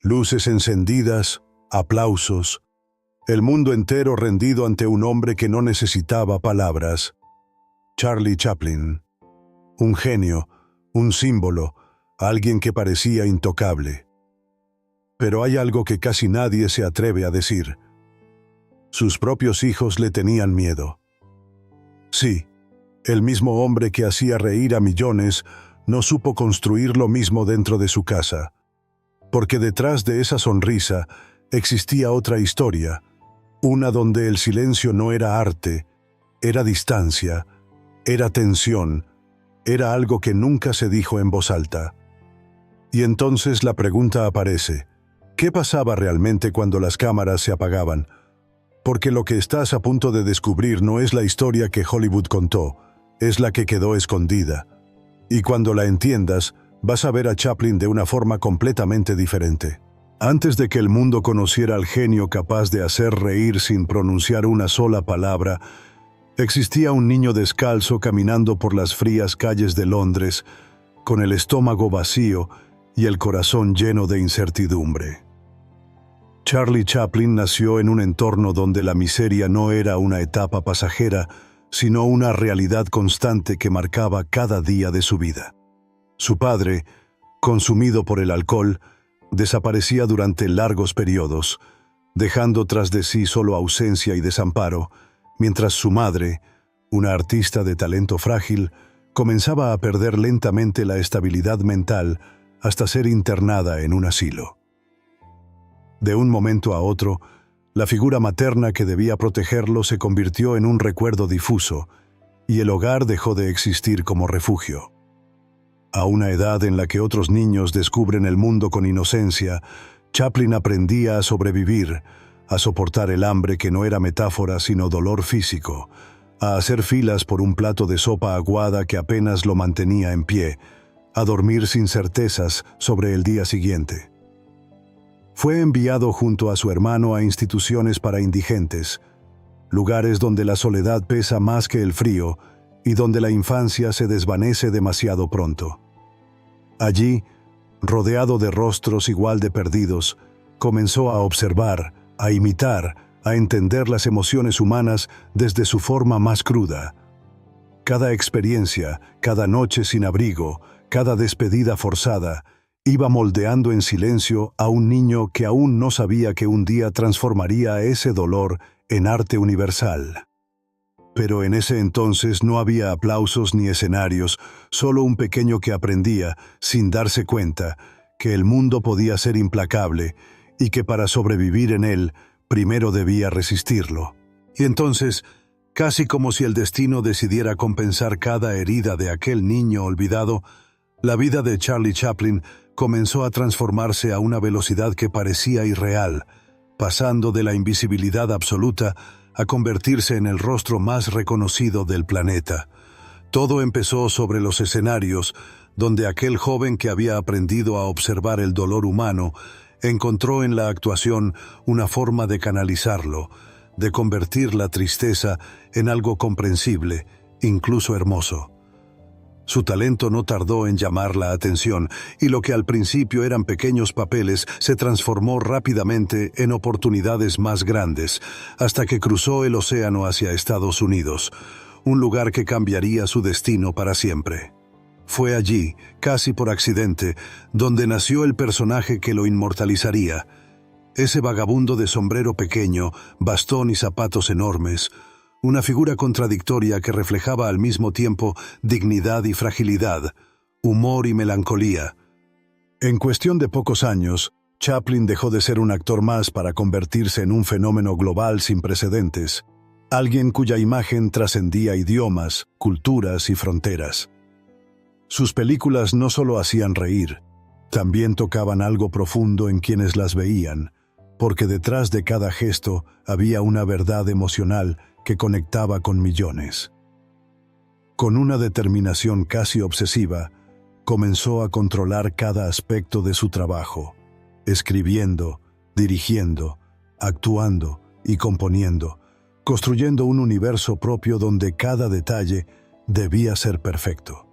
Luces encendidas, aplausos, el mundo entero rendido ante un hombre que no necesitaba palabras. Charlie Chaplin. Un genio, un símbolo, alguien que parecía intocable. Pero hay algo que casi nadie se atreve a decir. Sus propios hijos le tenían miedo. Sí, el mismo hombre que hacía reír a millones no supo construir lo mismo dentro de su casa. Porque detrás de esa sonrisa existía otra historia, una donde el silencio no era arte, era distancia, era tensión, era algo que nunca se dijo en voz alta. Y entonces la pregunta aparece: ¿qué pasaba realmente cuando las cámaras se apagaban? Porque lo que estás a punto de descubrir no es la historia que Hollywood contó, es la que quedó escondida. Y cuando la entiendas, vas a ver a Chaplin de una forma completamente diferente. Antes de que el mundo conociera al genio capaz de hacer reír sin pronunciar una sola palabra, existía un niño descalzo caminando por las frías calles de Londres, con el estómago vacío y el corazón lleno de incertidumbre. Charlie Chaplin nació en un entorno donde la miseria no era una etapa pasajera, sino una realidad constante que marcaba cada día de su vida. Su padre, consumido por el alcohol, desaparecía durante largos periodos, dejando tras de sí solo ausencia y desamparo, mientras su madre, una artista de talento frágil, comenzaba a perder lentamente la estabilidad mental hasta ser internada en un asilo. De un momento a otro, la figura materna que debía protegerlo se convirtió en un recuerdo difuso, y el hogar dejó de existir como refugio. A una edad en la que otros niños descubren el mundo con inocencia, Chaplin aprendía a sobrevivir, a soportar el hambre que no era metáfora sino dolor físico, a hacer filas por un plato de sopa aguada que apenas lo mantenía en pie, a dormir sin certezas sobre el día siguiente. Fue enviado junto a su hermano a instituciones para indigentes, lugares donde la soledad pesa más que el frío y donde la infancia se desvanece demasiado pronto. Allí, rodeado de rostros igual de perdidos, comenzó a observar, a imitar, a entender las emociones humanas desde su forma más cruda. Cada experiencia, cada noche sin abrigo, cada despedida forzada, iba moldeando en silencio a un niño que aún no sabía que un día transformaría ese dolor en arte universal. Pero en ese entonces no había aplausos ni escenarios, solo un pequeño que aprendía, sin darse cuenta, que el mundo podía ser implacable y que para sobrevivir en él, primero debía resistirlo. Y entonces, casi como si el destino decidiera compensar cada herida de aquel niño olvidado, la vida de Charlie Chaplin comenzó a transformarse a una velocidad que parecía irreal, pasando de la invisibilidad absoluta a convertirse en el rostro más reconocido del planeta. Todo empezó sobre los escenarios, donde aquel joven que había aprendido a observar el dolor humano encontró en la actuación una forma de canalizarlo, de convertir la tristeza en algo comprensible, incluso hermoso. Su talento no tardó en llamar la atención, y lo que al principio eran pequeños papeles se transformó rápidamente en oportunidades más grandes, hasta que cruzó el océano hacia Estados Unidos, un lugar que cambiaría su destino para siempre. Fue allí, casi por accidente, donde nació el personaje que lo inmortalizaría. Ese vagabundo de sombrero pequeño, bastón y zapatos enormes, una figura contradictoria que reflejaba al mismo tiempo dignidad y fragilidad, humor y melancolía. En cuestión de pocos años, Chaplin dejó de ser un actor más para convertirse en un fenómeno global sin precedentes, alguien cuya imagen trascendía idiomas, culturas y fronteras. Sus películas no solo hacían reír, también tocaban algo profundo en quienes las veían, porque detrás de cada gesto había una verdad emocional que conectaba con millones. Con una determinación casi obsesiva, comenzó a controlar cada aspecto de su trabajo, escribiendo, dirigiendo, actuando y componiendo, construyendo un universo propio donde cada detalle debía ser perfecto.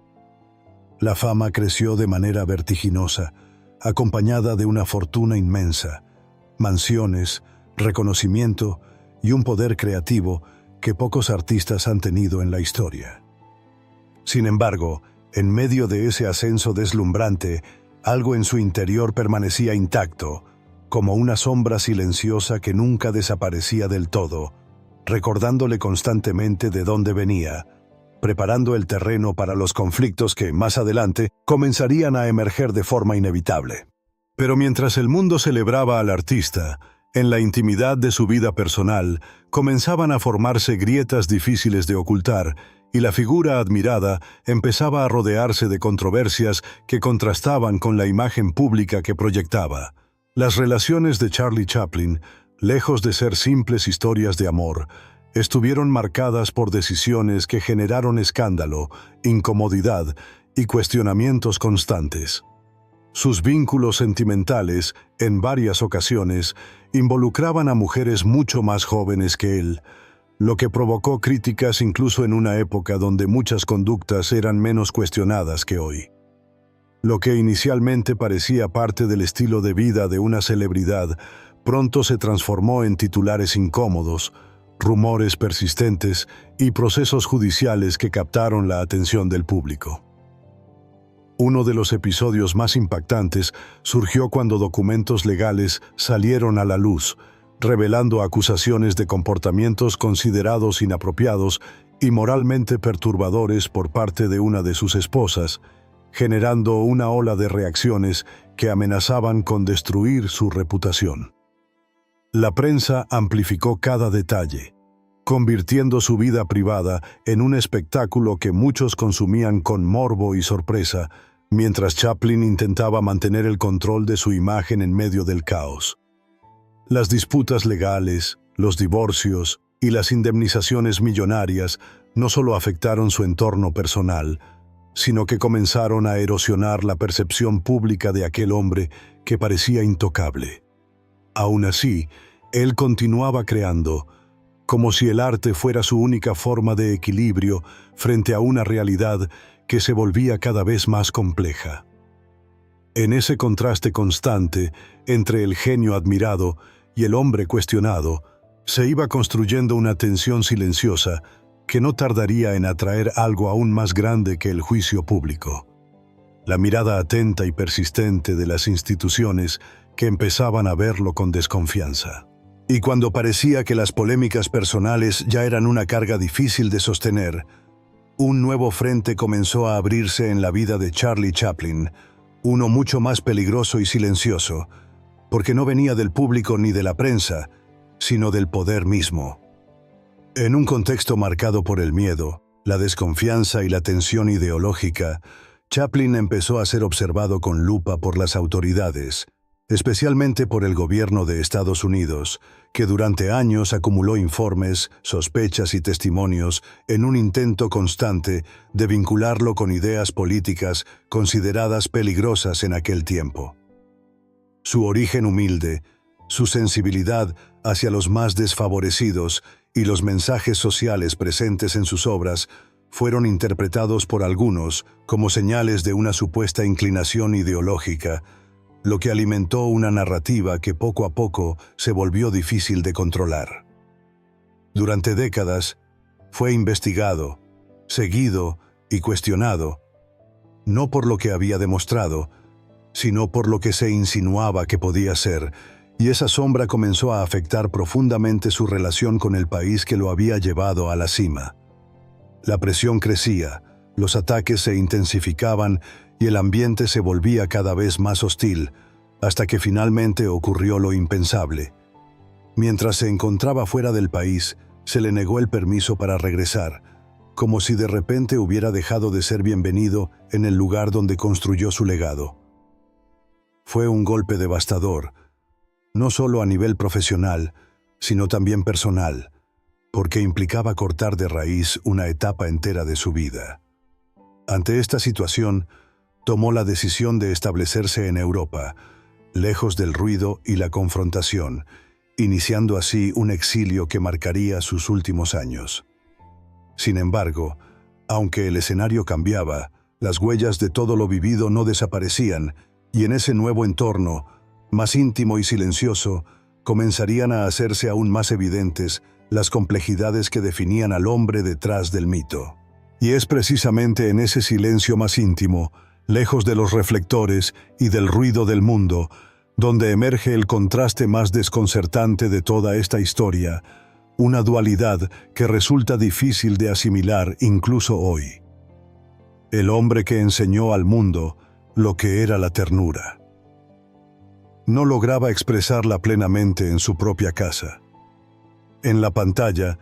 La fama creció de manera vertiginosa, acompañada de una fortuna inmensa, mansiones, reconocimiento y un poder creativo que pocos artistas han tenido en la historia. Sin embargo, en medio de ese ascenso deslumbrante, algo en su interior permanecía intacto, como una sombra silenciosa que nunca desaparecía del todo, recordándole constantemente de dónde venía, preparando el terreno para los conflictos que, más adelante, comenzarían a emerger de forma inevitable. Pero mientras el mundo celebraba al artista, en la intimidad de su vida personal, comenzaban a formarse grietas difíciles de ocultar, y la figura admirada empezaba a rodearse de controversias que contrastaban con la imagen pública que proyectaba. Las relaciones de Charlie Chaplin, lejos de ser simples historias de amor, estuvieron marcadas por decisiones que generaron escándalo, incomodidad y cuestionamientos constantes. Sus vínculos sentimentales, en varias ocasiones, involucraban a mujeres mucho más jóvenes que él, lo que provocó críticas incluso en una época donde muchas conductas eran menos cuestionadas que hoy. Lo que inicialmente parecía parte del estilo de vida de una celebridad, pronto se transformó en titulares incómodos, rumores persistentes y procesos judiciales que captaron la atención del público. Uno de los episodios más impactantes surgió cuando documentos legales salieron a la luz, revelando acusaciones de comportamientos considerados inapropiados y moralmente perturbadores por parte de una de sus esposas, generando una ola de reacciones que amenazaban con destruir su reputación. La prensa amplificó cada detalle, convirtiendo su vida privada en un espectáculo que muchos consumían con morbo y sorpresa, mientras Chaplin intentaba mantener el control de su imagen en medio del caos. Las disputas legales, los divorcios y las indemnizaciones millonarias no solo afectaron su entorno personal, sino que comenzaron a erosionar la percepción pública de aquel hombre que parecía intocable. Aún así, él continuaba creando, como si el arte fuera su única forma de equilibrio frente a una realidad que se volvía cada vez más compleja. En ese contraste constante entre el genio admirado y el hombre cuestionado, se iba construyendo una tensión silenciosa que no tardaría en atraer algo aún más grande que el juicio público. La mirada atenta y persistente de las instituciones que empezaban a verlo con desconfianza. Y cuando parecía que las polémicas personales ya eran una carga difícil de sostener, un nuevo frente comenzó a abrirse en la vida de Charlie Chaplin, uno mucho más peligroso y silencioso, porque no venía del público ni de la prensa, sino del poder mismo. En un contexto marcado por el miedo, la desconfianza y la tensión ideológica, Chaplin empezó a ser observado con lupa por las autoridades, especialmente por el gobierno de Estados Unidos, que durante años acumuló informes, sospechas y testimonios en un intento constante de vincularlo con ideas políticas consideradas peligrosas en aquel tiempo. Su origen humilde, su sensibilidad hacia los más desfavorecidos y los mensajes sociales presentes en sus obras fueron interpretados por algunos como señales de una supuesta inclinación ideológica, lo que alimentó una narrativa que poco a poco se volvió difícil de controlar. Durante décadas, fue investigado, seguido y cuestionado, no por lo que había demostrado, sino por lo que se insinuaba que podía ser, y esa sombra comenzó a afectar profundamente su relación con el país que lo había llevado a la cima. La presión crecía, los ataques se intensificaban y el ambiente se volvía cada vez más hostil, hasta que finalmente ocurrió lo impensable. Mientras se encontraba fuera del país, se le negó el permiso para regresar, como si de repente hubiera dejado de ser bienvenido en el lugar donde construyó su legado. Fue un golpe devastador, no solo a nivel profesional, sino también personal, porque implicaba cortar de raíz una etapa entera de su vida. Ante esta situación, tomó la decisión de establecerse en Europa, lejos del ruido y la confrontación, iniciando así un exilio que marcaría sus últimos años. Sin embargo, aunque el escenario cambiaba, las huellas de todo lo vivido no desaparecían, Y en ese nuevo entorno, más íntimo y silencioso, comenzarían a hacerse aún más evidentes las complejidades que definían al hombre detrás del mito. Y es precisamente en ese silencio más íntimo, lejos de los reflectores y del ruido del mundo, donde emerge el contraste más desconcertante de toda esta historia, una dualidad que resulta difícil de asimilar incluso hoy. El hombre que enseñó al mundo lo que era la ternura. No lograba expresarla plenamente en su propia casa. En la pantalla,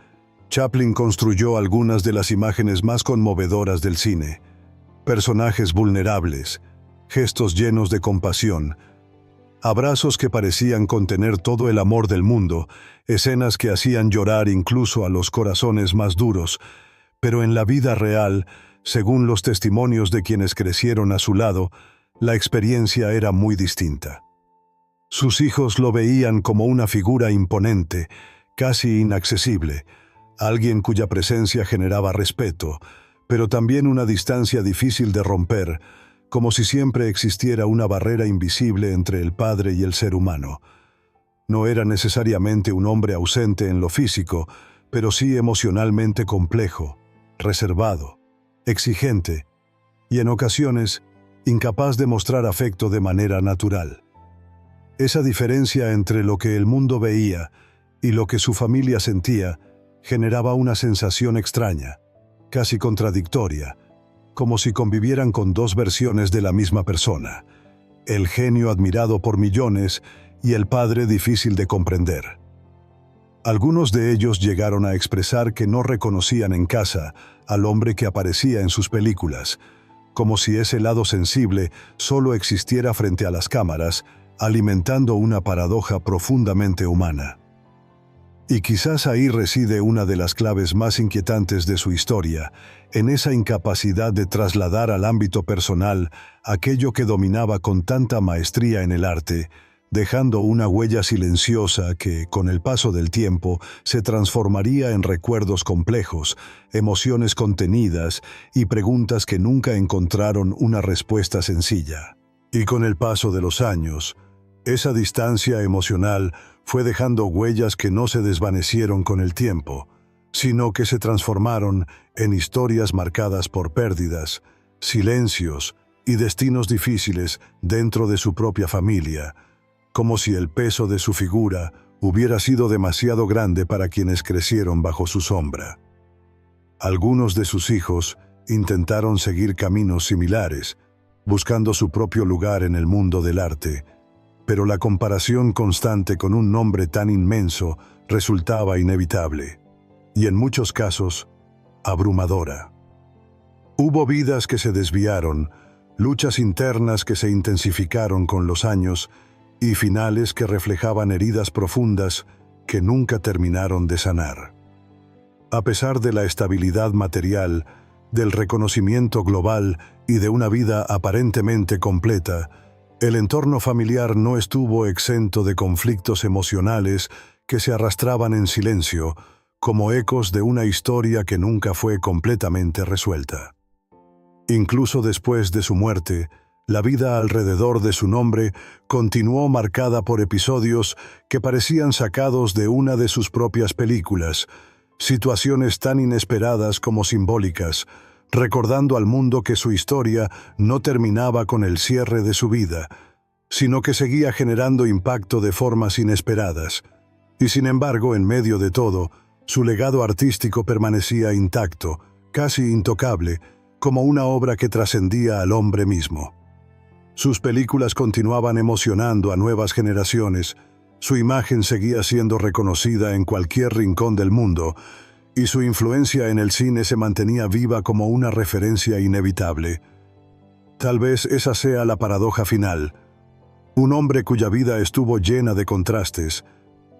Chaplin construyó algunas de las imágenes más conmovedoras del cine: personajes vulnerables, gestos llenos de compasión, abrazos que parecían contener todo el amor del mundo, escenas que hacían llorar incluso a los corazones más duros, pero en la vida real, según los testimonios de quienes crecieron a su lado, la experiencia era muy distinta. Sus hijos lo veían como una figura imponente, casi inaccesible, alguien cuya presencia generaba respeto, pero también una distancia difícil de romper, como si siempre existiera una barrera invisible entre el padre y el ser humano. No era necesariamente un hombre ausente en lo físico, pero sí emocionalmente complejo, reservado, exigente y en ocasiones incapaz de mostrar afecto de manera natural. Esa diferencia entre lo que el mundo veía y lo que su familia sentía generaba una sensación extraña, casi contradictoria, como si convivieran con dos versiones de la misma persona: el genio admirado por millones y el padre difícil de comprender. Algunos de ellos llegaron a expresar que no reconocían en casa al hombre que aparecía en sus películas, como si ese lado sensible solo existiera frente a las cámaras, alimentando una paradoja profundamente humana. Y quizás ahí reside una de las claves más inquietantes de su historia, en esa incapacidad de trasladar al ámbito personal aquello que dominaba con tanta maestría en el arte, dejando una huella silenciosa que, con el paso del tiempo, se transformaría en recuerdos complejos, emociones contenidas y preguntas que nunca encontraron una respuesta sencilla. Y con el paso de los años, esa distancia emocional fue dejando huellas que no se desvanecieron con el tiempo, sino que se transformaron en historias marcadas por pérdidas, silencios y destinos difíciles dentro de su propia familia, como si el peso de su figura hubiera sido demasiado grande para quienes crecieron bajo su sombra. Algunos de sus hijos intentaron seguir caminos similares, buscando su propio lugar en el mundo del arte, pero la comparación constante con un nombre tan inmenso resultaba inevitable, y en muchos casos, abrumadora. Hubo vidas que se desviaron, luchas internas que se intensificaron con los años, y finales que reflejaban heridas profundas que nunca terminaron de sanar. A pesar de la estabilidad material, del reconocimiento global y de una vida aparentemente completa, el entorno familiar no estuvo exento de conflictos emocionales que se arrastraban en silencio, como ecos de una historia que nunca fue completamente resuelta. Incluso después de su muerte, la vida alrededor de su nombre continuó marcada por episodios que parecían sacados de una de sus propias películas, situaciones tan inesperadas como simbólicas, recordando al mundo que su historia no terminaba con el cierre de su vida, sino que seguía generando impacto de formas inesperadas. Y sin embargo, en medio de todo, su legado artístico permanecía intacto, casi intocable, como una obra que trascendía al hombre mismo. Sus películas continuaban emocionando a nuevas generaciones, su imagen seguía siendo reconocida en cualquier rincón del mundo, y su influencia en el cine se mantenía viva como una referencia inevitable. Tal vez esa sea la paradoja final: un hombre cuya vida estuvo llena de contrastes,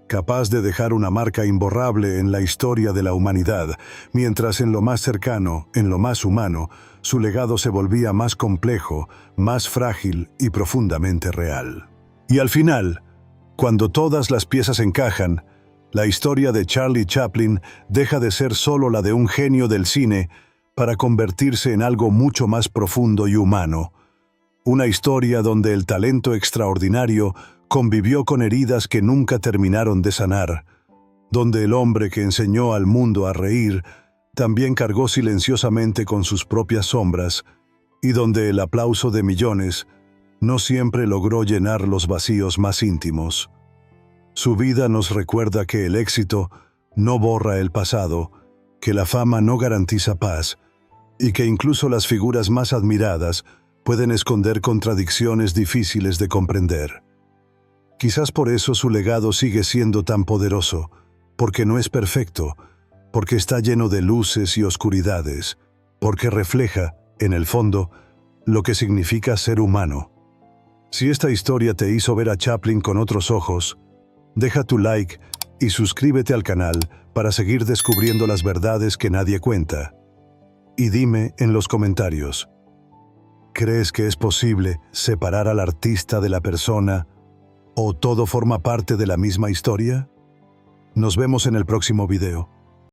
capaz de dejar una marca imborrable en la historia de la humanidad, mientras en lo más cercano, en lo más humano, su legado se volvía más complejo, más frágil y profundamente real. Y al final, cuando todas las piezas encajan, la historia de Charlie Chaplin deja de ser solo la de un genio del cine para convertirse en algo mucho más profundo y humano, Una historia donde el talento extraordinario convivió con heridas que nunca terminaron de sanar, donde el hombre que enseñó al mundo a reír también cargó silenciosamente con sus propias sombras, y donde el aplauso de millones no siempre logró llenar los vacíos más íntimos. Su vida nos recuerda que el éxito no borra el pasado, que la fama no garantiza paz, y que incluso las figuras más admiradas pueden esconder contradicciones difíciles de comprender. Quizás por eso su legado sigue siendo tan poderoso, porque no es perfecto, porque está lleno de luces y oscuridades, porque refleja, en el fondo, lo que significa ser humano. Si esta historia te hizo ver a Chaplin con otros ojos, deja tu like y suscríbete al canal para seguir descubriendo las verdades que nadie cuenta. Y dime en los comentarios, ¿crees que es posible separar al artista de la persona o todo forma parte de la misma historia? Nos vemos en el próximo video.